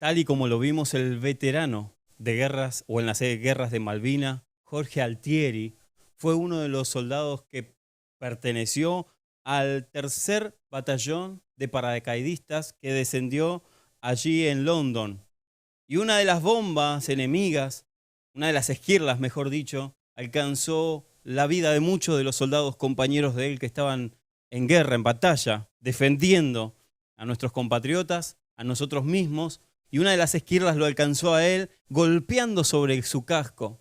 tal y como lo vimos el veterano de guerras o en las guerras de Malvinas, Jorge Altieri, fue uno de los soldados que perteneció al tercer batallón de paracaidistas que descendió allí en London. Y una de las bombas enemigas, una de las esquirlas, mejor dicho, alcanzó la vida de muchos de los soldados compañeros de él que estaban en guerra, en batalla, defendiendo a nuestros compatriotas, a nosotros mismos, y una de las esquirlas lo alcanzó a él golpeando sobre su casco.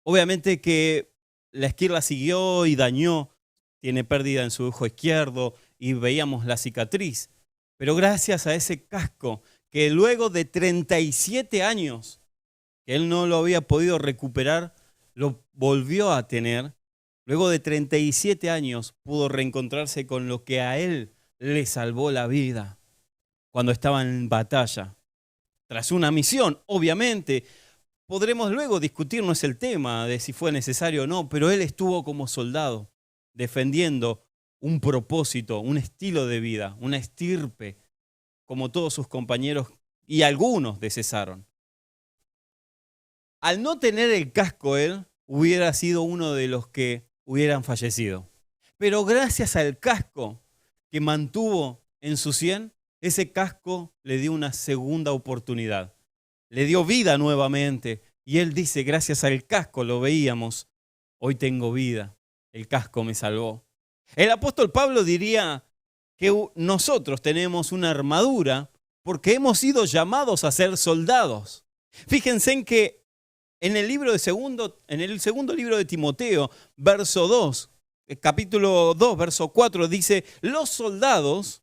Obviamente que la esquirla siguió y dañó, tiene pérdida en su ojo izquierdo y veíamos la cicatriz. Pero gracias a ese casco, que luego de 37 años, que él no lo había podido recuperar, lo volvió a tener. Luego de 37 años pudo reencontrarse con lo que a él le salvó la vida cuando estaba en batalla. Tras una misión, obviamente, podremos luego discutirnos el tema de si fue necesario o no, pero él estuvo como soldado, defendiendo un propósito, un estilo de vida, una estirpe, como todos sus compañeros y algunos cesaron. Al no tener el casco él, hubiera sido uno de los que hubieran fallecido. Pero gracias al casco que mantuvo en su sien, ese casco le dio una segunda oportunidad. Le dio vida nuevamente. Y él dice, gracias al casco, lo veíamos, hoy tengo vida. El casco me salvó. El apóstol Pablo diría que nosotros tenemos una armadura porque hemos sido llamados a ser soldados. Fíjense en que en el segundo libro de Timoteo, verso 2, capítulo 2, verso 4, dice, los soldados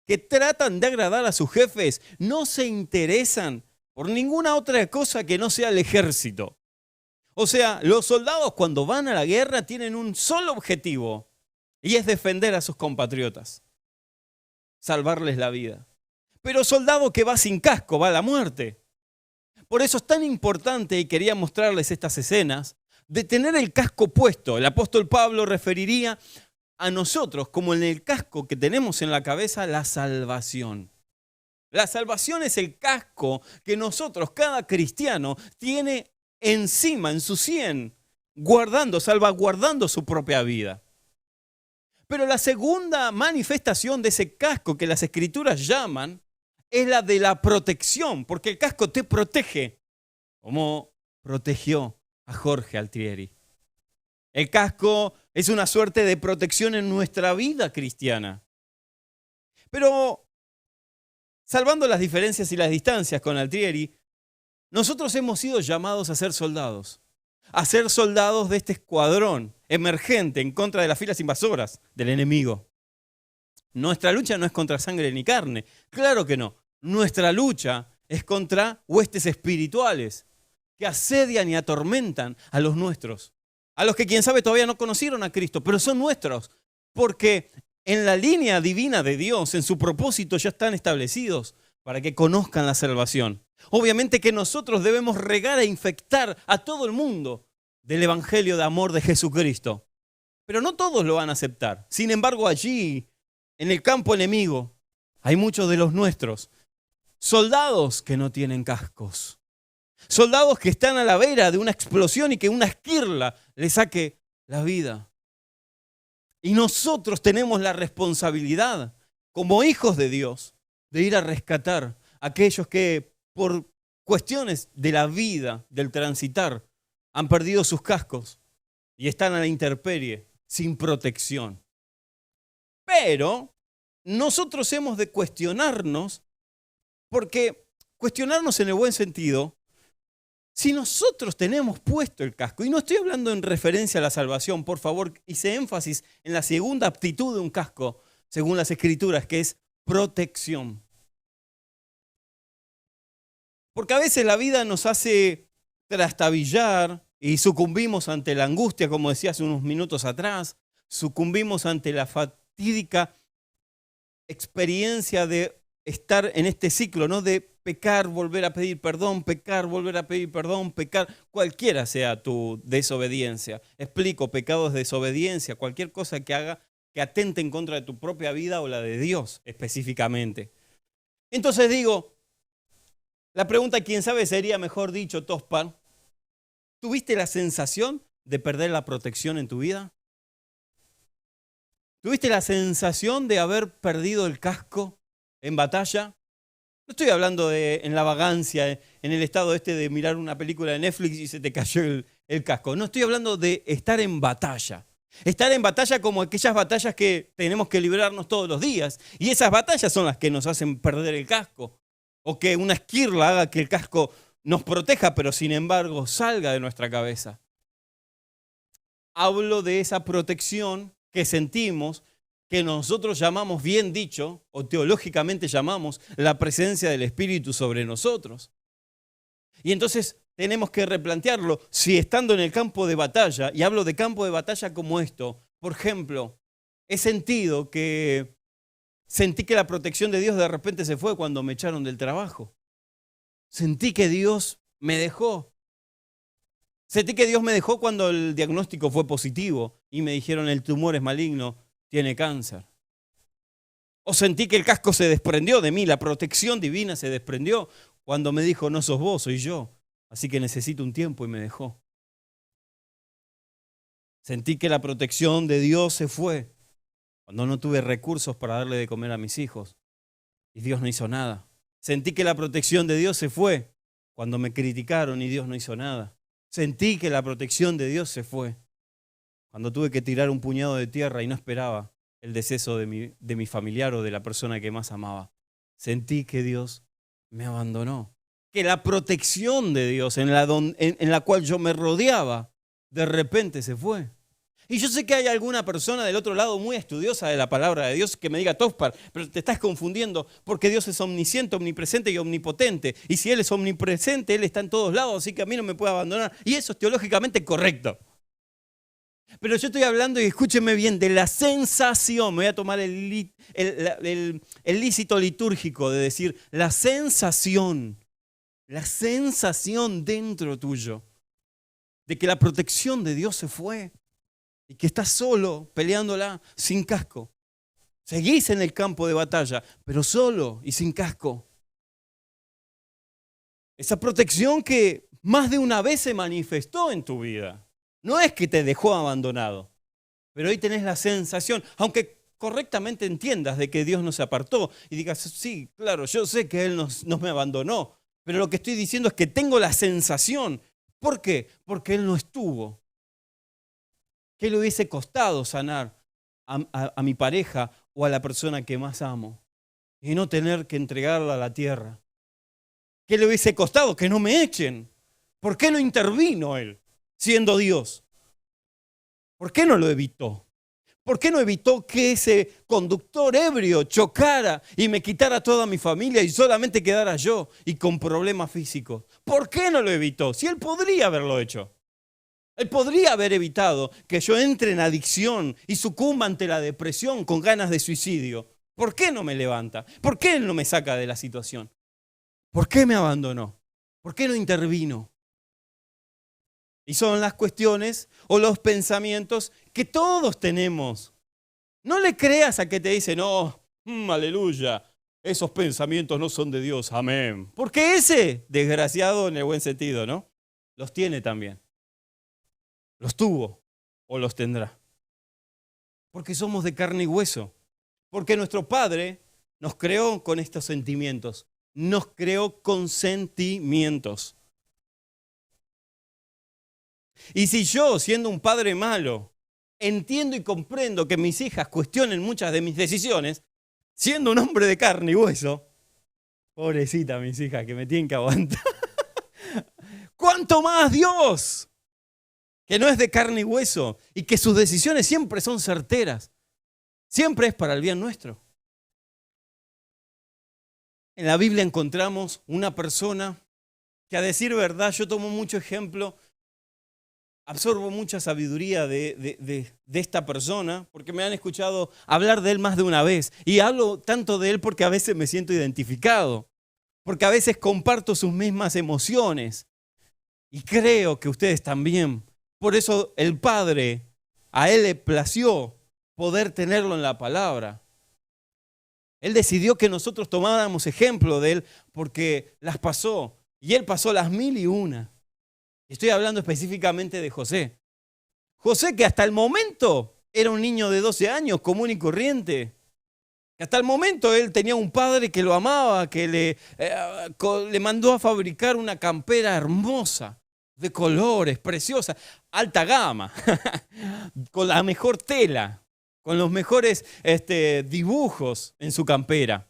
que tratan de agradar a sus jefes no se interesan por ninguna otra cosa que no sea el ejército. O sea, los soldados cuando van a la guerra tienen un solo objetivo y es defender a sus compatriotas, salvarles la vida. Pero soldado que va sin casco va a la muerte. Por eso es tan importante, y quería mostrarles estas escenas, de tener el casco puesto. El apóstol Pablo referiría a nosotros como en el casco que tenemos en la cabeza la salvación. La salvación es el casco que nosotros, cada cristiano, tiene encima, en su sien, salvaguardando su propia vida. Pero la segunda manifestación de ese casco que las Escrituras llaman es la de la protección, porque el casco te protege, como protegió a Jorge Altieri. El casco es una suerte de protección en nuestra vida cristiana. Pero, salvando las diferencias y las distancias con Altieri, nosotros hemos sido llamados a ser soldados de este escuadrón emergente en contra de las filas invasoras del enemigo. Nuestra lucha no es contra sangre ni carne, claro que no. Nuestra lucha es contra huestes espirituales que asedian y atormentan a los nuestros, a los que quién sabe todavía no conocieron a Cristo, pero son nuestros, porque en la línea divina de Dios, en su propósito ya están establecidos para que conozcan la salvación. Obviamente que nosotros debemos regar e infectar a todo el mundo del evangelio de amor de Jesucristo, pero no todos lo van a aceptar. Sin embargo, allí, en el campo enemigo, hay muchos de los nuestros, soldados que no tienen cascos, soldados que están a la vera de una explosión y que una esquirla les saque la vida. Y nosotros tenemos la responsabilidad, como hijos de Dios, de ir a rescatar a aquellos que por cuestiones de la vida, del transitar, han perdido sus cascos y están a la intemperie, sin protección. Pero nosotros hemos de cuestionarnos, porque cuestionarnos en el buen sentido, si nosotros tenemos puesto el casco, y no estoy hablando en referencia a la salvación, por favor, hice énfasis en la segunda aptitud de un casco, según las Escrituras, que es protección. Porque a veces la vida nos hace trastabillar y sucumbimos ante la angustia, como decía hace unos minutos atrás, sucumbimos ante la fatídica experiencia de estar en este ciclo, ¿no? De pecar, volver a pedir perdón, pecar, volver a pedir perdón, pecar, cualquiera sea tu desobediencia. Explico, pecado es desobediencia, cualquier cosa que haga que atente en contra de tu propia vida o la de Dios específicamente. Entonces digo, La pregunta, quién sabe, sería mejor dicho, Tospar, ¿tuviste la sensación de perder la protección en tu vida? ¿Tuviste la sensación de haber perdido el casco en batalla? No estoy hablando de en la vagancia, en el estado este de mirar una película de Netflix y se te cayó el casco. No, estoy hablando de estar en batalla. Estar en batalla como aquellas batallas que tenemos que librarnos todos los días. Y esas batallas son las que nos hacen perder el casco. O que una esquirla haga que el casco nos proteja, pero sin embargo salga de nuestra cabeza. Hablo de esa protección que sentimos, que nosotros llamamos, bien dicho, o teológicamente llamamos, la presencia del Espíritu sobre nosotros. Y entonces tenemos que replantearlo. Si estando en el campo de batalla, y hablo de campo de batalla como esto, por ejemplo, sentí que la protección de Dios de repente se fue cuando me echaron del trabajo. Sentí que Dios me dejó. Sentí que Dios me dejó cuando el diagnóstico fue positivo y me dijeron el tumor es maligno, tiene cáncer. O sentí que el casco se desprendió de mí, la protección divina se desprendió cuando me dijo no sos vos, soy yo. Así que necesito un tiempo y me dejó. Sentí que la protección de Dios se fue cuando no tuve recursos para darle de comer a mis hijos y Dios no hizo nada. Sentí que la protección de Dios se fue cuando me criticaron y Dios no hizo nada. Sentí que la protección de Dios se fue cuando tuve que tirar un puñado de tierra y no esperaba el deceso de mi familiar o de la persona que más amaba. Sentí que Dios me abandonó. Que la protección de Dios en la cual yo me rodeaba, de repente se fue. Y yo sé que hay alguna persona del otro lado muy estudiosa de la palabra de Dios que me diga, Tospar, pero te estás confundiendo porque Dios es omnisciente, omnipresente y omnipotente. Y si Él es omnipresente, Él está en todos lados, así que a mí no me puede abandonar. Y eso es teológicamente correcto. Pero yo estoy hablando, y escúcheme bien, de la sensación. Me voy a tomar el lícito litúrgico de decir la sensación dentro tuyo de que la protección de Dios se fue y que estás solo peleándola sin casco. Seguís en el campo de batalla, pero solo y sin casco. Esa protección que más de una vez se manifestó en tu vida. No es que te dejó abandonado, pero hoy tenés la sensación, aunque correctamente entiendas de que Dios no se apartó y digas, sí, claro, yo sé que Él no me abandonó, pero lo que estoy diciendo es que tengo la sensación. ¿Por qué? Porque Él no estuvo. ¿Qué le hubiese costado sanar a mi pareja o a la persona que más amo y no tener que entregarla a la tierra? ¿Qué le hubiese costado? Que no me echen. ¿Por qué no intervino Él, siendo Dios? ¿Por qué no lo evitó? ¿Por qué no evitó que ese conductor ebrio chocara y me quitara toda mi familia y solamente quedara yo y con problemas físicos? ¿Por qué no lo evitó? Si Él podría haberlo hecho. Él podría haber evitado que yo entre en adicción y sucumba ante la depresión con ganas de suicidio. ¿Por qué no me levanta? ¿Por qué Él no me saca de la situación? ¿Por qué me abandonó? ¿Por qué no intervino? Y son las cuestiones o los pensamientos que todos tenemos. No le creas a que te dicen, no, aleluya, esos pensamientos no son de Dios, amén. Porque ese, desgraciado en el buen sentido, ¿no? Los tiene también. Los tuvo o los tendrá. Porque somos de carne y hueso. Porque nuestro Padre nos creó con estos sentimientos. Nos creó con sentimientos. Y si yo, siendo un padre malo, entiendo y comprendo que mis hijas cuestionen muchas de mis decisiones, siendo un hombre de carne y hueso, pobrecita mis hijas que me tienen que aguantar, ¿cuánto más Dios? Que no es de carne y hueso y que sus decisiones siempre son certeras, siempre es para el bien nuestro. En la Biblia encontramos una persona que, a decir verdad, yo tomo mucho ejemplo, absorbo mucha sabiduría de esta persona, porque me han escuchado hablar de él más de una vez. Y hablo tanto de él porque a veces me siento identificado, porque a veces comparto sus mismas emociones. Y creo que ustedes también. Por eso el Padre, a Él le plació poder tenerlo en la palabra. Él decidió que nosotros tomáramos ejemplo de él porque las pasó. Y él pasó las 1001. Estoy hablando específicamente de José. José, que hasta el momento era un niño de 12 años, común y corriente. Que hasta el momento él tenía un padre que lo amaba, que le mandó a fabricar una campera hermosa, de colores, preciosa, alta gama, con la mejor tela, con los mejores dibujos en su campera.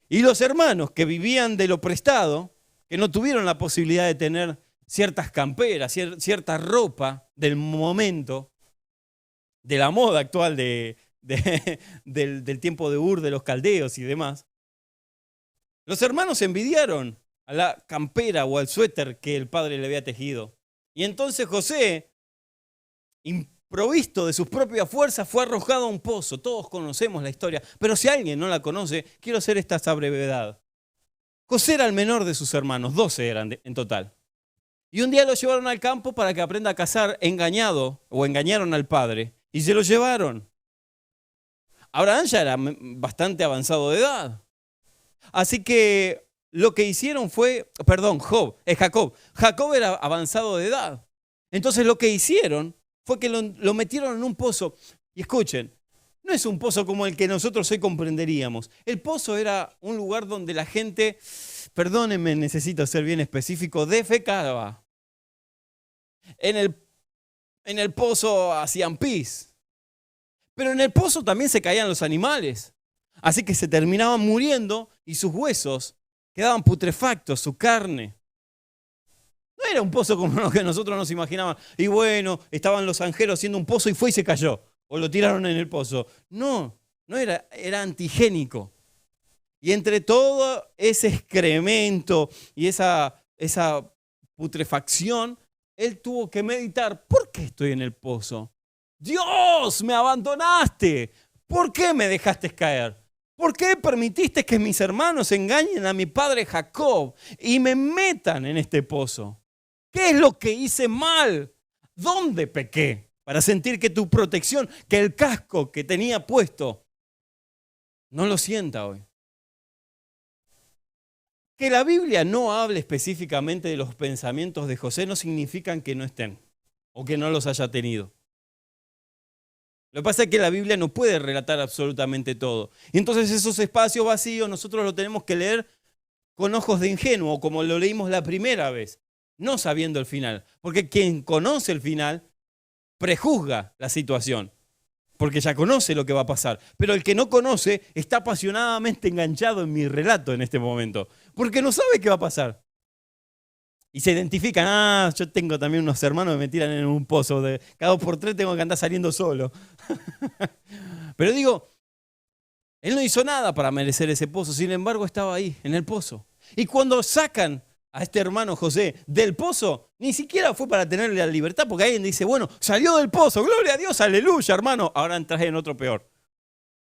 Y los hermanos que vivían de lo prestado, que no tuvieron la posibilidad de tener ciertas camperas, cierta ropa del momento, de la moda actual del tiempo de Ur, de los caldeos y demás, los hermanos envidiaron a la campera o al suéter que el padre le había tejido. Y entonces José, improvisto de sus propias fuerzas, fue arrojado a un pozo. Todos conocemos la historia, pero si alguien no la conoce, quiero hacer esta brevedad. José era el menor de sus hermanos, 12 eran en total. Y un día lo llevaron al campo para que aprenda a cazar engañado, o engañaron al padre, y se lo llevaron. Abraham ya era bastante avanzado de edad. Así que lo que hicieron fue, Jacob. Jacob era avanzado de edad. Entonces lo que hicieron fue que lo metieron en un pozo. Y escuchen, no es un pozo como el que nosotros hoy comprenderíamos. El pozo era un lugar donde la gente, perdónenme, necesito ser bien específico, defecaba. En el pozo hacían pis. Pero en el pozo también se caían los animales. Así que se terminaban muriendo y sus huesos quedaban putrefactos, su carne. No era un pozo como lo que nosotros nos imaginábamos. Y bueno, estaban los angeros haciendo un pozo y fue y se cayó. O lo tiraron en el pozo. No era antigénico. Y entre todo ese excremento y esa putrefacción, él tuvo que meditar, ¿por qué estoy en el pozo? Dios, me abandonaste. ¿Por qué me dejaste caer? ¿Por qué permitiste que mis hermanos engañen a mi padre Jacob y me metan en este pozo? ¿Qué es lo que hice mal? ¿Dónde pequé? Para sentir que tu protección, que el casco que tenía puesto, no lo sienta hoy. Que la Biblia no hable específicamente de los pensamientos de José no significa que no estén o que no los haya tenido. Lo que pasa es que la Biblia no puede relatar absolutamente todo. Y entonces esos espacios vacíos nosotros los tenemos que leer con ojos de ingenuo, como lo leímos la primera vez, no sabiendo el final. Porque quien conoce el final prejuzga la situación, porque ya conoce lo que va a pasar. Pero el que no conoce está apasionadamente enganchado en mi relato en este momento, porque no sabe qué va a pasar. Y se identifican, yo tengo también unos hermanos que me tiran en un pozo, cada 2 por 3 tengo que andar saliendo solo. Pero digo, él no hizo nada para merecer ese pozo, sin embargo estaba ahí, en el pozo. Y cuando sacan a este hermano José del pozo, ni siquiera fue para tenerle la libertad, porque alguien dice, bueno, salió del pozo, gloria a Dios, aleluya, hermano. Ahora entras en otro peor.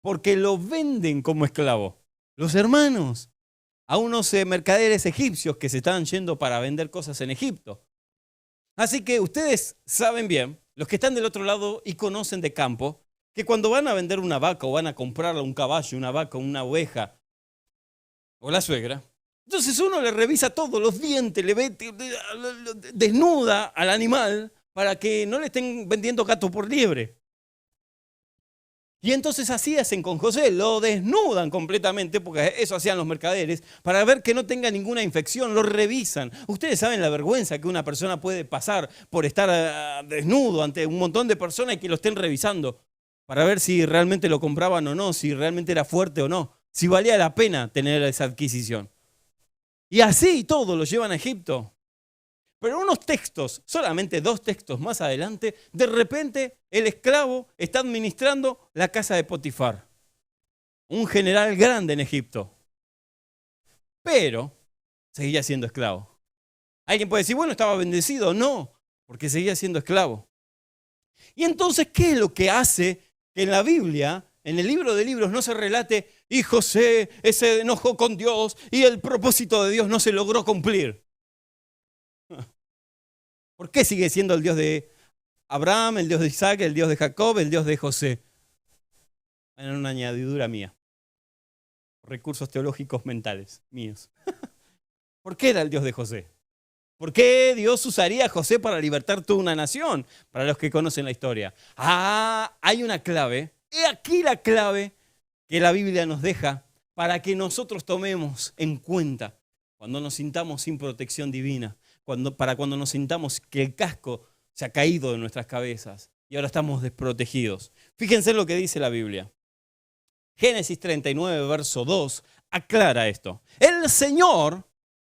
Porque lo venden como esclavo. Los hermanos, a unos mercaderes egipcios que se estaban yendo para vender cosas en Egipto. Así que ustedes saben bien, los que están del otro lado y conocen de campo, que cuando van a vender una vaca o van a comprar un caballo, una vaca, una oveja o la suegra, entonces uno le revisa todos los dientes, le ve, desnuda al animal para que no le estén vendiendo gato por liebre. Y entonces así hacen con José, lo desnudan completamente, porque eso hacían los mercaderes, para ver que no tenga ninguna infección, lo revisan. Ustedes saben la vergüenza que una persona puede pasar por estar desnudo ante un montón de personas y que lo estén revisando, para ver si realmente lo compraban o no, si realmente era fuerte o no, si valía la pena tener esa adquisición. Y así todo lo llevan a Egipto. Pero unos textos, solamente 2 textos más adelante, de repente el esclavo está administrando la casa de Potifar, un general grande en Egipto. Pero seguía siendo esclavo. Alguien puede decir, bueno, estaba bendecido. No, porque seguía siendo esclavo. Y entonces, ¿qué es lo que hace que en la Biblia, en el libro de libros, no se relate y José se enojó con Dios y el propósito de Dios no se logró cumplir? ¿Por qué sigue siendo el Dios de Abraham, el Dios de Isaac, el Dios de Jacob, el Dios de José? En una añadidura mía. recursos teológicos mentales míos. ¿Por qué era el Dios de José? ¿Por qué Dios usaría a José para libertar toda una nación? Para los que conocen la historia. Hay una clave. He aquí la clave que la Biblia nos deja para que nosotros tomemos en cuenta cuando nos sintamos sin protección divina, para cuando nos sintamos que el casco se ha caído de nuestras cabezas y ahora estamos desprotegidos. Fíjense lo que dice la Biblia. Génesis 39, verso 2, aclara esto. El Señor,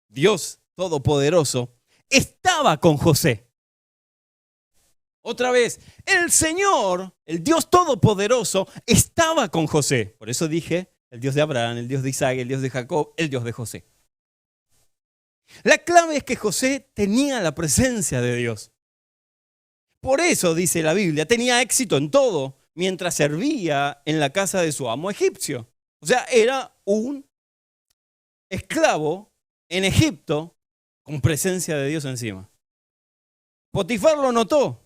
Dios Todopoderoso, estaba con José. Otra vez, el Señor, el Dios Todopoderoso, estaba con José. Por eso dije, el Dios de Abraham, el Dios de Isaac, el Dios de Jacob, el Dios de José. La clave es que José tenía la presencia de Dios. Por eso, dice la Biblia, tenía éxito en todo mientras servía en la casa de su amo egipcio. O sea, era un esclavo en Egipto con presencia de Dios encima. Potifar lo notó,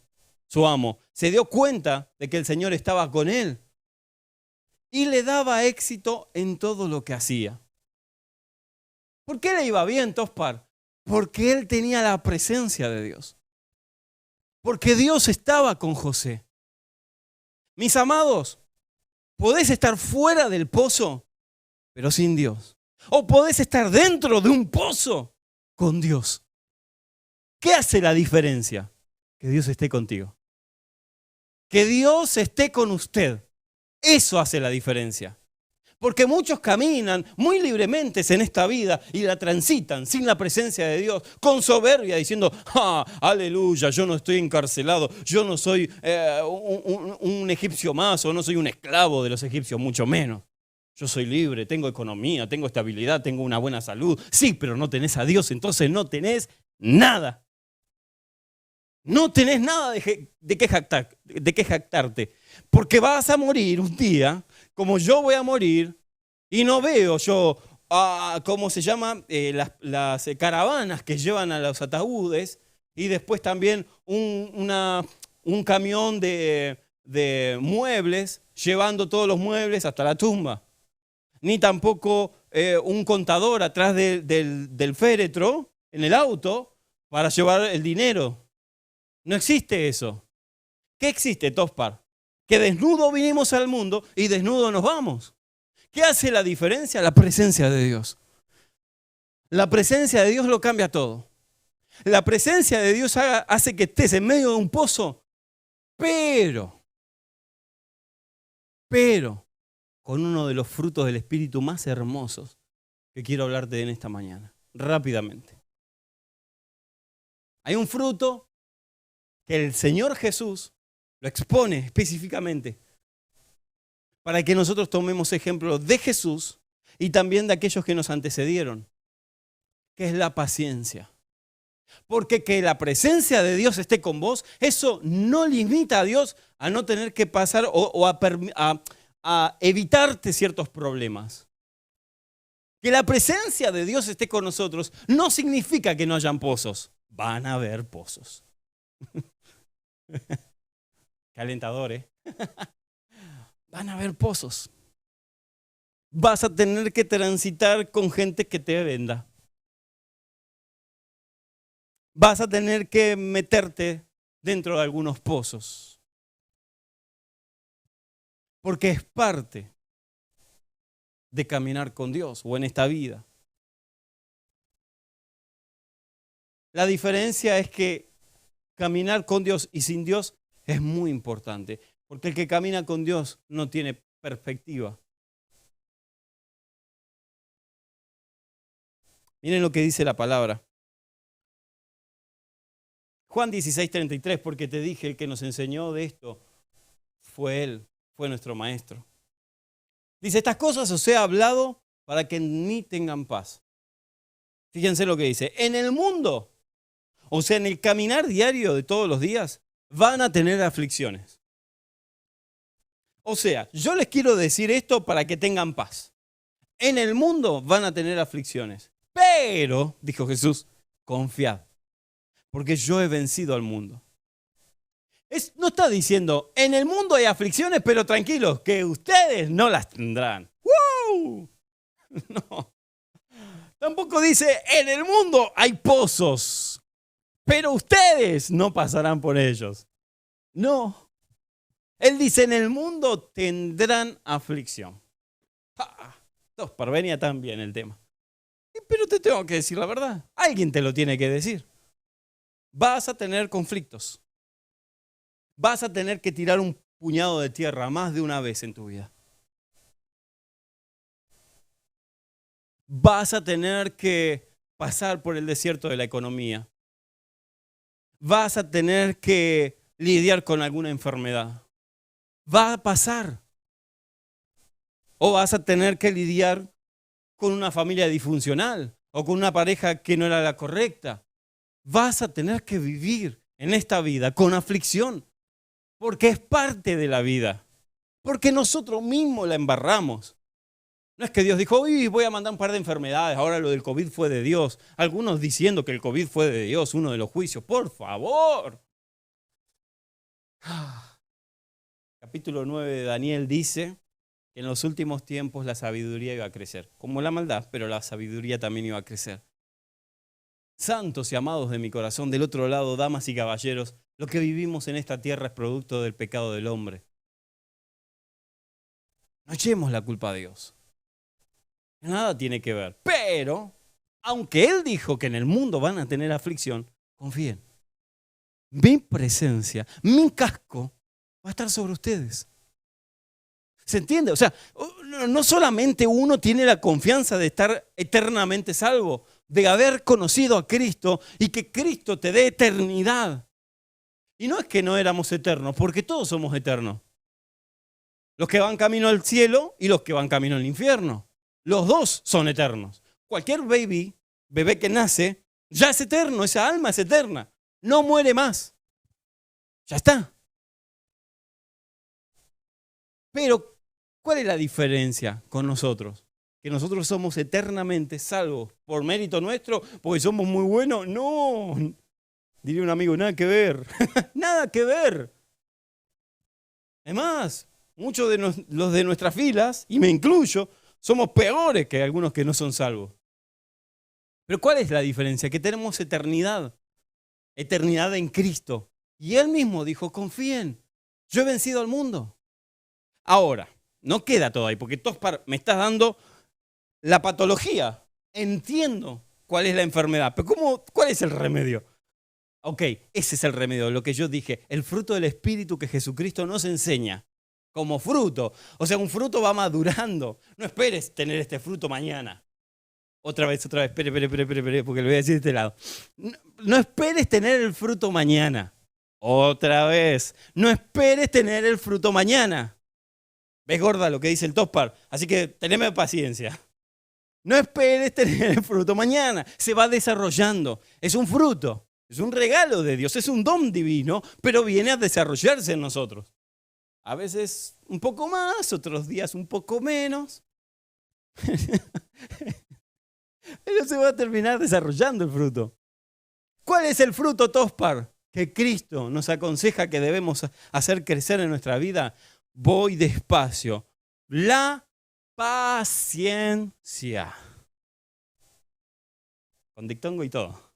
su amo. Se dio cuenta de que el Señor estaba con él y le daba éxito en todo lo que hacía. ¿Por qué le iba bien, Tospar? Porque él tenía la presencia de Dios. Porque Dios estaba con José. Mis amados, podés estar fuera del pozo, pero sin Dios. O podés estar dentro de un pozo con Dios. ¿Qué hace la diferencia? Que Dios esté contigo. Que Dios esté con usted. Eso hace la diferencia. Porque muchos caminan muy libremente en esta vida y la transitan sin la presencia de Dios, con soberbia, diciendo, aleluya, yo no estoy encarcelado, yo no soy un egipcio más o no soy un esclavo de los egipcios, mucho menos. Yo soy libre, tengo economía, tengo estabilidad, tengo una buena salud. Sí, pero no tenés a Dios, entonces no tenés nada. No tenés nada de qué jactarte. Porque vas a morir un día, como yo voy a morir, y no veo yo, ¿cómo se llama? Las caravanas que llevan a los ataúdes, y después también un camión de muebles, llevando todos los muebles hasta la tumba. Ni tampoco un contador atrás del féretro, en el auto, para llevar el dinero. No existe eso. ¿Qué existe, Tospar? Que desnudo vinimos al mundo y desnudo nos vamos. ¿Qué hace la diferencia? La presencia de Dios. La presencia de Dios lo cambia todo. La presencia de Dios hace que estés en medio de un pozo, pero, con uno de los frutos del Espíritu más hermosos que quiero hablarte en esta mañana, rápidamente. Hay un fruto que el Señor Jesús lo expone específicamente para que nosotros tomemos ejemplo de Jesús y también de aquellos que nos antecedieron, que es la paciencia. Porque que la presencia de Dios esté con vos, eso no limita a Dios a no tener que pasar o a evitarte ciertos problemas. Que la presencia de Dios esté con nosotros no significa que no hayan pozos. Van a haber pozos. Calentador, ¿eh? Van a haber pozos. Vas a tener que transitar con gente que te venda. Vas a tener que meterte dentro de algunos pozos. Porque es parte de caminar con Dios o en esta vida. La diferencia es que caminar con Dios y sin Dios es muy importante. Porque el que camina con Dios no tiene perspectiva. Miren lo que dice la palabra. Juan 16:33, porque te dije, el que nos enseñó de esto fue Él, fue nuestro maestro. Dice, estas cosas os he hablado para que en mí tengan paz. Fíjense lo que dice. En el mundo, o sea, en el caminar diario de todos los días, van a tener aflicciones. O sea, yo les quiero decir esto para que tengan paz. En el mundo van a tener aflicciones. Pero, dijo Jesús, confiad, porque yo he vencido al mundo. No está diciendo, en el mundo hay aflicciones, pero tranquilos, que ustedes no las tendrán. ¡Woo! No. Tampoco dice, en el mundo hay pozos, pero ustedes no pasarán por ellos. No. Él dice, en el mundo tendrán aflicción. Venía tan bien el tema. Pero te tengo que decir la verdad. Alguien te lo tiene que decir. Vas a tener conflictos. Vas a tener que tirar un puñado de tierra más de una vez en tu vida. Vas a tener que pasar por el desierto de la economía. Vas a tener que lidiar con alguna enfermedad. Va a pasar. O vas a tener que lidiar con una familia disfuncional o con una pareja que no era la correcta. Vas a tener que vivir en esta vida con aflicción, porque es parte de la vida, porque nosotros mismos la embarramos. No es que Dios dijo, uy, voy a mandar un par de enfermedades, ahora lo del COVID fue de Dios. Algunos diciendo que el COVID fue de Dios, uno de los juicios. Por favor. Capítulo 9 de Daniel dice que en los últimos tiempos la sabiduría iba a crecer, como la maldad, pero la sabiduría también iba a crecer. Santos y amados de mi corazón, del otro lado, damas y caballeros, lo que vivimos en esta tierra es producto del pecado del hombre. No echemos la culpa a Dios. Nada tiene que ver. Pero, aunque Él dijo que en el mundo van a tener aflicción, confíen. Mi presencia, mi casco va a estar sobre ustedes. ¿Se entiende? O sea, no solamente uno tiene la confianza de estar eternamente salvo, de haber conocido a Cristo y que Cristo te dé eternidad. Y no es que no éramos eternos, porque todos somos eternos. Los que van camino al cielo y los que van camino al infierno. Los dos son eternos. Cualquier bebé que nace, ya es eterno, esa alma es eterna. No muere más. Ya está. Pero, ¿cuál es la diferencia con nosotros? Que nosotros somos eternamente salvos por mérito nuestro, porque somos muy buenos. No, diría un amigo, nada que ver. Nada que ver. Es más, muchos de los de nuestras filas, y me incluyo, somos peores que algunos que no son salvos. Pero ¿cuál es la diferencia? Que tenemos eternidad. Eternidad en Cristo. Y Él mismo dijo, confíen, yo he vencido al mundo. Ahora, no queda todo ahí, porque Tospar me estás dando la patología. Entiendo cuál es la enfermedad, pero ¿cuál es el remedio? Ok, ese es el remedio, lo que yo dije, el fruto del Espíritu que Jesucristo nos enseña como fruto. O sea, un fruto va madurando. No esperes tener este fruto mañana. Otra vez, espere, porque le voy a decir de este lado. No esperes tener el fruto mañana. Otra vez, no esperes tener el fruto mañana. ¿Ves, gorda, lo que dice el Tospar? Así que teneme paciencia. No esperes tener el fruto mañana. Se va desarrollando. Es un fruto. Es un regalo de Dios. Es un don divino, pero viene a desarrollarse en nosotros. A veces un poco más, otros días un poco menos. Pero se va a terminar desarrollando el fruto. ¿Cuál es el fruto, Tospar? Que Cristo nos aconseja que debemos hacer crecer en nuestra vida. Voy despacio. La paciencia. Con dictongo y todo.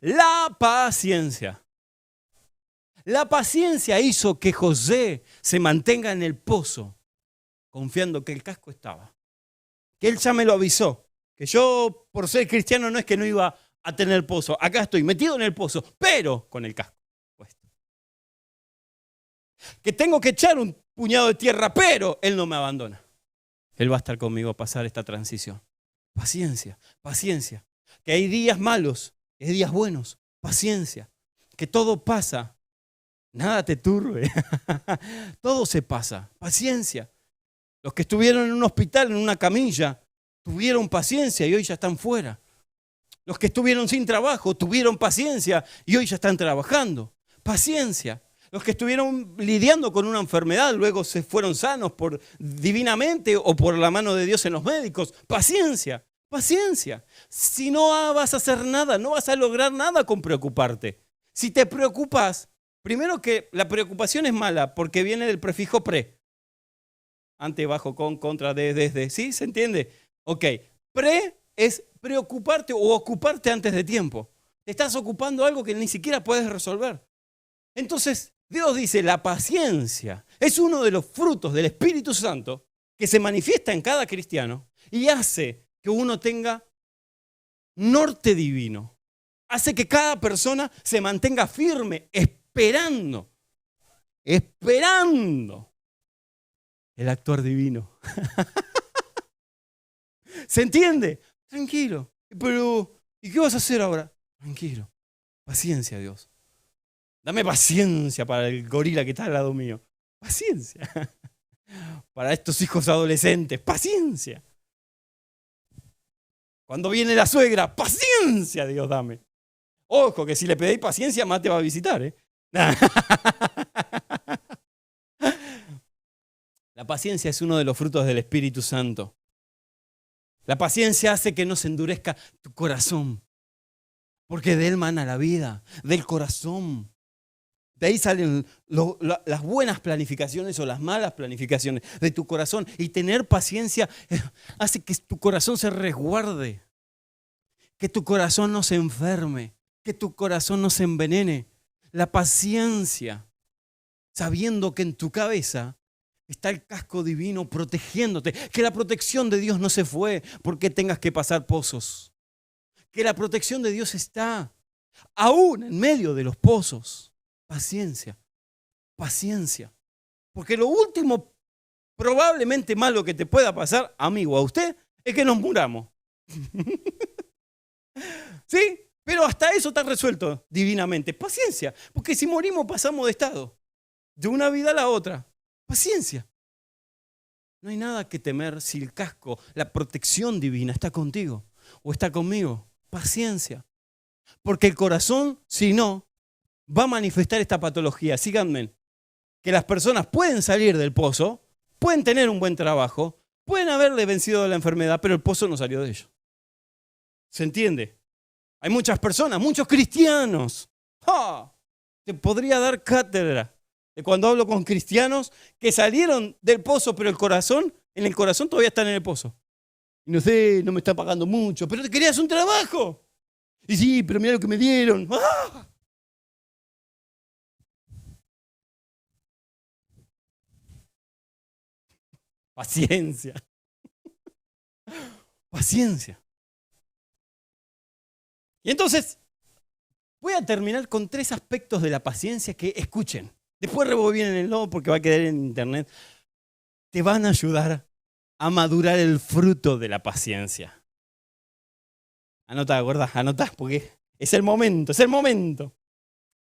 La paciencia. La paciencia hizo que José se mantenga en el pozo, confiando que el casco estaba. Que él ya me lo avisó. Que yo, por ser cristiano, no es que no iba a tener pozo. Acá estoy, metido en el pozo, pero con el casco puesto. Que tengo que echar un puñado de tierra, pero Él no me abandona. Él va a estar conmigo a pasar esta transición. Paciencia, paciencia. Que hay días malos, hay días buenos. Paciencia. Que todo pasa. Nada te turbe. Todo se pasa. Paciencia. Los que estuvieron en un hospital, en una camilla, tuvieron paciencia y hoy ya están fuera. Los que estuvieron sin trabajo, tuvieron paciencia y hoy ya están trabajando. Paciencia. Los que estuvieron lidiando con una enfermedad, luego se fueron sanos divinamente o por la mano de Dios en los médicos. Paciencia, paciencia. Si no vas a hacer nada, no vas a lograr nada con preocuparte. Si te preocupas, primero que la preocupación es mala porque viene del prefijo pre. ante, bajo, con, contra, desde. ¿Sí? ¿Se entiende? Ok. Es preocuparte o ocuparte antes de tiempo. Te estás ocupando algo que ni siquiera puedes resolver. Entonces, Dios dice, la paciencia es uno de los frutos del Espíritu Santo que se manifiesta en cada cristiano y hace que uno tenga norte divino. Hace que cada persona se mantenga firme, esperando el actuar divino. ¿Se entiende? Tranquilo. Pero, ¿y qué vas a hacer ahora? Tranquilo. Paciencia, Dios. Dame paciencia para el gorila que está al lado mío. Paciencia. Para estos hijos adolescentes. Paciencia. Cuando viene la suegra, paciencia, Dios, dame. Ojo, que si le pedéis paciencia, más te va a visitar, ¿eh? La paciencia es uno de los frutos del Espíritu Santo. La paciencia hace que no se endurezca tu corazón, porque de él mana la vida, del corazón. De ahí salen las buenas planificaciones o las malas planificaciones de tu corazón. Y tener paciencia hace que tu corazón se resguarde, que tu corazón no se enferme, que tu corazón no se envenene. La paciencia, sabiendo que en tu cabeza está el casco divino protegiéndote, que la protección de Dios no se fue porque tengas que pasar pozos, que la protección de Dios está aún en medio de los pozos. Paciencia, paciencia, porque lo último probablemente malo que te pueda pasar, amigo, a usted, es que nos muramos. ¿Sí? Pero hasta eso está resuelto divinamente. Paciencia, porque si morimos pasamos de estado, de una vida a la otra. Paciencia. No hay nada que temer si el casco, la protección divina está contigo o está conmigo. Paciencia. Porque el corazón, si no, va a manifestar esta patología. Síganme. Que las personas pueden salir del pozo, pueden tener un buen trabajo, pueden haberle vencido la enfermedad, pero el pozo no salió de ellos. ¿Se entiende? Hay muchas personas, muchos cristianos. ¡Ja! Te podría dar cátedra de cuando hablo con cristianos que salieron del pozo, pero en el corazón todavía están en el pozo. Y no sé, no me está pagando mucho, pero te querías un trabajo. Y sí, pero mira lo que me dieron. ¡Ah! Paciencia. Paciencia. Y entonces, voy a terminar con 3 aspectos de la paciencia que escuchen. Después rebobinen el logo porque va a quedar en internet. Te van a ayudar a madurar el fruto de la paciencia. Anota, gorda, anota, porque es el momento, es el momento.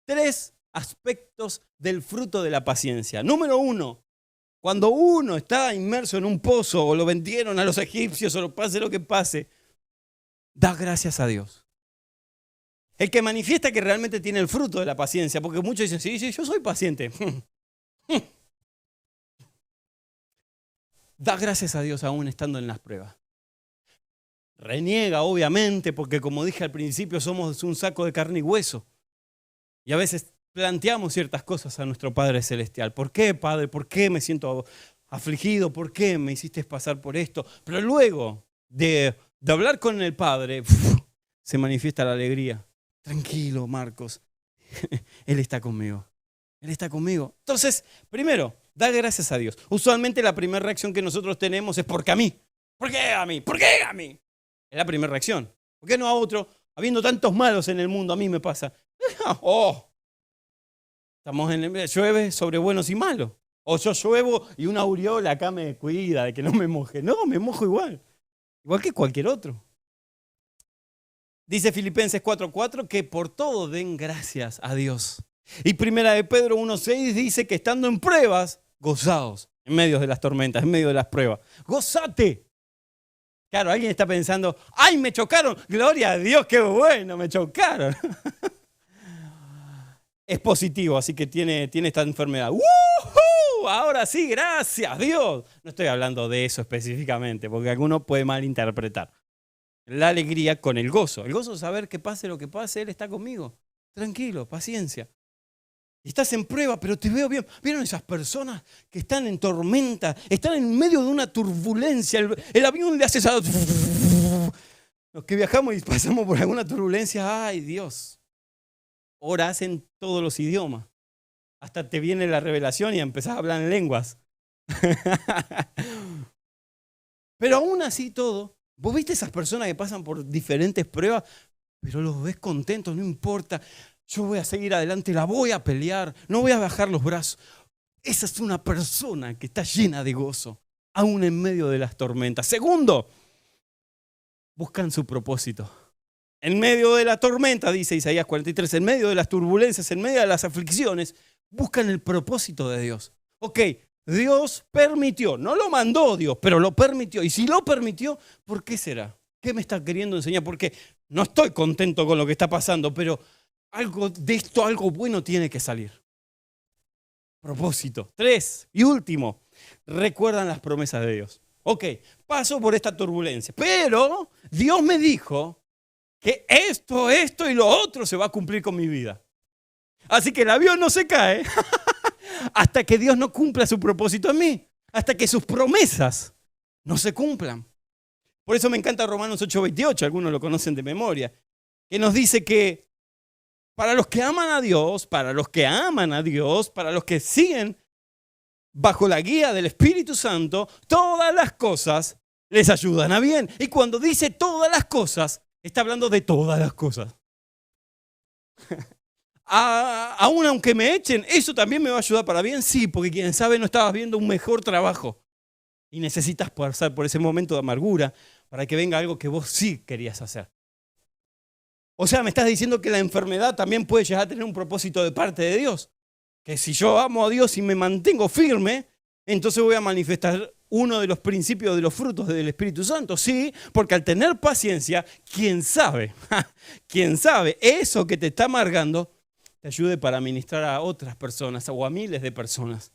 3 aspectos del fruto de la paciencia. Número 1, cuando uno está inmerso en un pozo o lo vendieron a los egipcios o lo pase lo que pase, da gracias a Dios. El que manifiesta que realmente tiene el fruto de la paciencia, porque muchos dicen, sí, yo soy paciente. Da gracias a Dios aún estando en las pruebas. Reniega, obviamente, porque como dije al principio, somos un saco de carne y hueso. Y a veces planteamos ciertas cosas a nuestro Padre Celestial. ¿Por qué, Padre? ¿Por qué me siento afligido? ¿Por qué me hiciste pasar por esto? Pero luego de hablar con el Padre, se manifiesta la alegría. Tranquilo, Marcos. Él está conmigo. Él está conmigo. Entonces, primero, da gracias a Dios. Usualmente la primera reacción que nosotros tenemos es ¿por qué a mí? ¿Por qué a mí? ¿Por qué a mí? Es la primera reacción. ¿Por qué no a otro? Habiendo tantos malos en el mundo, a mí me pasa. Oh, estamos llueve sobre buenos y malos. O yo lluevo y una aureola acá me cuida de que no me moje. No, me mojo igual. Igual que cualquier otro. Dice Filipenses 4:4 que por todo den gracias a Dios. Y primera de Pedro 1:6 dice que estando en pruebas, gozaos en medio de las tormentas, en medio de las pruebas. ¡Gozate! Claro, alguien está pensando, ¡ay, me chocaron! ¡Gloria a Dios, qué bueno, me chocaron! Es positivo, así que tiene esta enfermedad. ¡Woohoo! Ahora sí, gracias Dios. No estoy hablando de eso específicamente, porque alguno puede malinterpretar. La alegría con el gozo. El gozo es saber que pase lo que pase, Él está conmigo. Tranquilo, paciencia. Y estás en prueba, pero te veo bien. ¿Vieron esas personas que están en tormenta? Están en medio de una turbulencia. El avión le hace esa... Los que viajamos y pasamos por alguna turbulencia, ¡ay, Dios! Orás en todos los idiomas. Hasta te viene la revelación y empezás a hablar en lenguas. Pero aún así todo, vos viste esas personas que pasan por diferentes pruebas, pero los ves contentos, no importa. Yo voy a seguir adelante, la voy a pelear, no voy a bajar los brazos. Esa es una persona que está llena de gozo, aún en medio de las tormentas. Segundo, buscan su propósito. En medio de la tormenta, dice Isaías 43, en medio de las turbulencias, en medio de las aflicciones, buscan el propósito de Dios. Ok, Dios permitió, no lo mandó Dios, pero lo permitió. Y si lo permitió, ¿por qué será? ¿Qué me está queriendo enseñar? Porque no estoy contento con lo que está pasando, pero algo de esto, algo bueno tiene que salir. Propósito. 3, y último, recuerdan las promesas de Dios. Ok, paso por esta turbulencia, pero Dios me dijo que esto y lo otro se va a cumplir con mi vida. Así que el avión no se cae hasta que Dios no cumpla su propósito en mí, hasta que sus promesas no se cumplan. Por eso me encanta Romanos 8:28, algunos lo conocen de memoria, que nos dice que para los que aman a Dios, para los que siguen bajo la guía del Espíritu Santo, todas las cosas les ayudan a bien. Y cuando dice todas las cosas, está hablando de todas las cosas. Aún aunque me echen, ¿eso también me va a ayudar para bien? Sí, porque quién sabe no estabas viendo un mejor trabajo. Y necesitas pasar por ese momento de amargura para que venga algo que vos sí querías hacer. O sea, me estás diciendo que la enfermedad también puede llegar a tener un propósito de parte de Dios. Que si yo amo a Dios y me mantengo firme, entonces voy a manifestar uno de los principios de los frutos del Espíritu Santo. Sí, porque al tener paciencia, quién sabe, eso que te está amargando, te ayude para ministrar a otras personas o a miles de personas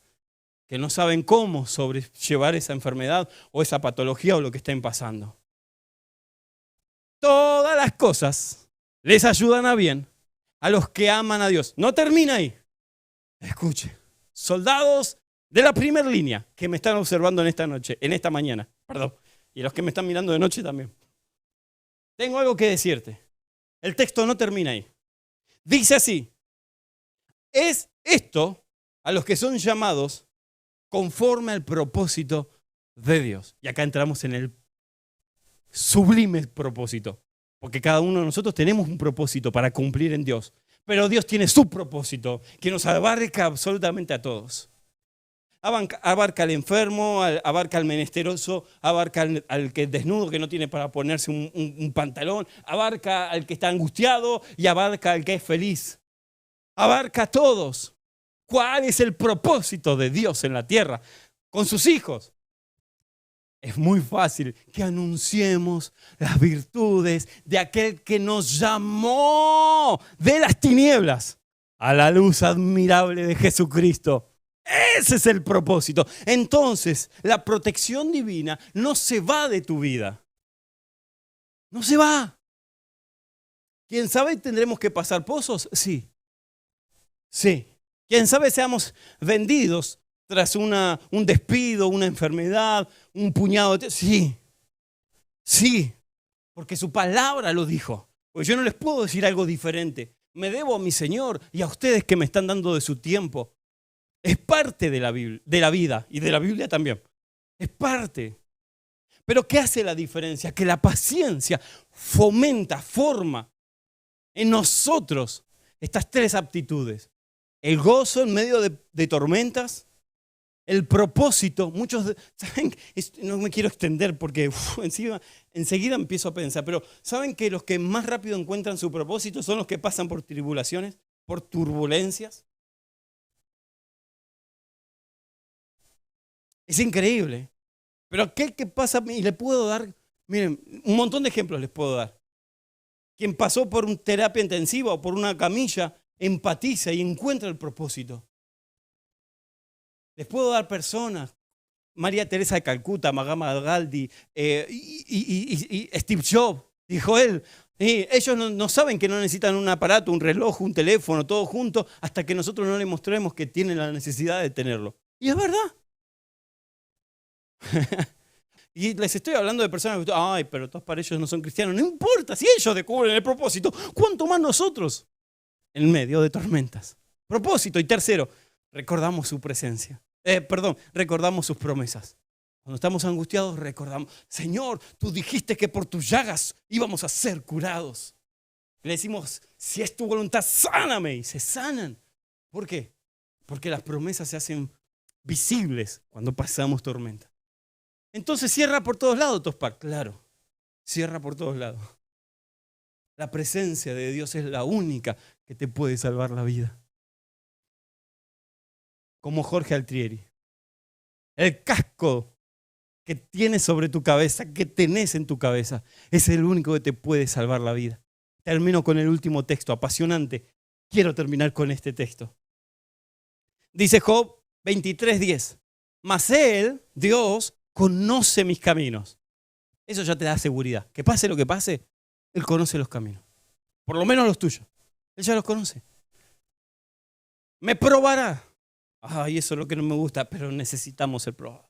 que no saben cómo sobrellevar esa enfermedad o esa patología o lo que estén pasando. Todas las cosas les ayudan a bien a los que aman a Dios. No termina ahí. Escuche, soldados de la primera línea que me están observando en esta mañana, y los que me están mirando de noche también. Tengo algo que decirte. El texto no termina ahí. Dice así: es esto a los que son llamados conforme al propósito de Dios. Y acá entramos en el sublime propósito, porque cada uno de nosotros tenemos un propósito para cumplir en Dios. Pero Dios tiene su propósito, que nos abarca absolutamente a todos. Abarca al enfermo, abarca al menesteroso, abarca al que es desnudo, que no tiene para ponerse un pantalón, abarca al que está angustiado y abarca al que es feliz. Abarca a todos. ¿Cuál es el propósito de Dios en la tierra con sus hijos? Es muy fácil que anunciemos las virtudes de aquel que nos llamó de las tinieblas a la luz admirable de Jesucristo. Ese es el propósito. Entonces, la protección divina no se va de tu vida. No se va. ¿Quién sabe tendremos que pasar pozos? Sí. Sí. ¿Quién sabe seamos vendidos tras un despido, una enfermedad, un puñado de... Sí, porque su palabra lo dijo. Porque yo no les puedo decir algo diferente. Me debo a mi Señor y a ustedes que me están dando de su tiempo. Es parte de la vida y de la Biblia también. Es parte. Pero ¿qué hace la diferencia? Que la paciencia forma en nosotros estas 3 aptitudes. El gozo en medio de tormentas, el propósito. Muchos, ¿saben? No me quiero extender porque enseguida empiezo a pensar, pero ¿saben que los que más rápido encuentran su propósito son los que pasan por tribulaciones, por turbulencias? Es increíble. Pero aquel que pasa, y le puedo dar, miren, un montón de ejemplos les puedo dar. Quien pasó por una terapia intensiva o por una camilla, empatiza y encuentra el propósito. Les puedo dar personas, María Teresa de Calcuta, Mahatma Gandhi y Steve Jobs. Dijo él, Y ellos no saben que no necesitan un aparato, un reloj, un teléfono, todo junto, hasta que nosotros no les mostremos que tienen la necesidad de tenerlo. Y es verdad. Y les estoy hablando de personas que, ay, pero todos para ellos no son cristianos. No importa, si ellos descubren el propósito, ¿cuánto más nosotros? En medio de tormentas. Propósito. Y tercero, recordamos su presencia. Recordamos sus promesas. Cuando estamos angustiados, recordamos, Señor, tú dijiste que por tus llagas íbamos a ser curados. Le decimos, si es tu voluntad, sáname. Y se sanan. ¿Por qué? Porque las promesas se hacen visibles cuando pasamos tormenta. Entonces cierra por todos lados, Tospar. Claro, cierra por todos lados. La presencia de Dios es la única que te puede salvar la vida. Como Jorge Altrieri. El casco que tienes sobre tu cabeza, que tenés en tu cabeza, es el único que te puede salvar la vida. Termino con el último texto, apasionante. Quiero terminar con este texto. Dice Job 23:10. Mas Él, Dios, conoce mis caminos. Eso ya te da seguridad. Que pase lo que pase, Él conoce los caminos. Por lo menos los tuyos. Él ya los conoce. Me probará. Ay, eso es lo que no me gusta, pero necesitamos ser probados.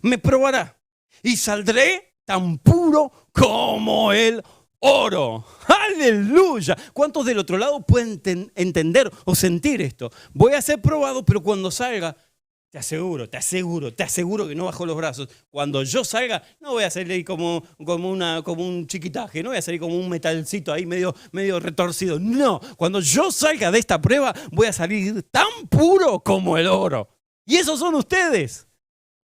Me probará y saldré tan puro como el oro. ¡Aleluya! ¿Cuántos del otro lado pueden entender o sentir esto? Voy a ser probado, pero cuando salga, te aseguro que no bajo los brazos. Cuando yo salga, no voy a salir como un chiquitaje, no voy a salir como un metalcito ahí medio retorcido. No, cuando yo salga de esta prueba, voy a salir tan puro como el oro. Y esos son ustedes.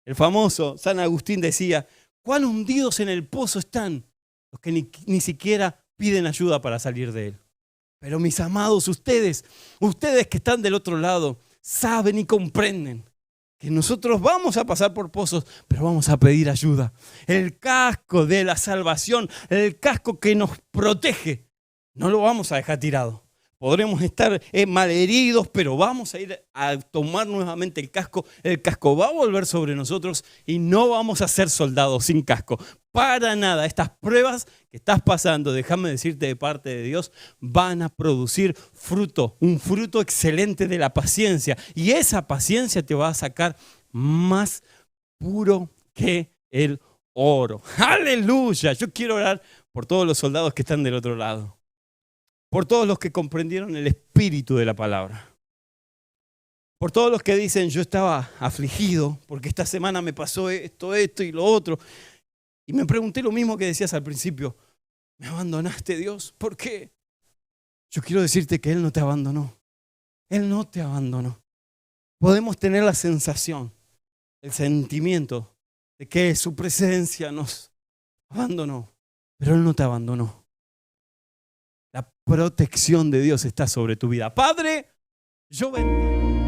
El famoso San Agustín decía, cuán hundidos en el pozo están los que ni siquiera piden ayuda para salir de él. Pero mis amados, ustedes que están del otro lado, saben y comprenden que nosotros vamos a pasar por pozos, pero vamos a pedir ayuda. El casco de la salvación, el casco que nos protege, no lo vamos a dejar tirado. Podremos estar malheridos, pero vamos a ir a tomar nuevamente el casco. El casco va a volver sobre nosotros y no vamos a ser soldados sin casco. Para nada, estas pruebas que estás pasando, déjame decirte de parte de Dios, van a producir fruto, un fruto excelente de la paciencia. Y esa paciencia te va a sacar más puro que el oro. ¡Aleluya! Yo quiero orar por todos los soldados que están del otro lado. Por todos los que comprendieron el espíritu de la palabra. Por todos los que dicen, yo estaba afligido porque esta semana me pasó esto y lo otro. Y me pregunté lo mismo que decías al principio. ¿Me abandonaste, Dios? ¿Por qué? Yo quiero decirte que Él no te abandonó. Él no te abandonó. Podemos tener la sensación, el sentimiento de que su presencia nos abandonó. Pero Él no te abandonó. La protección de Dios está sobre tu vida. Padre, yo bendigo.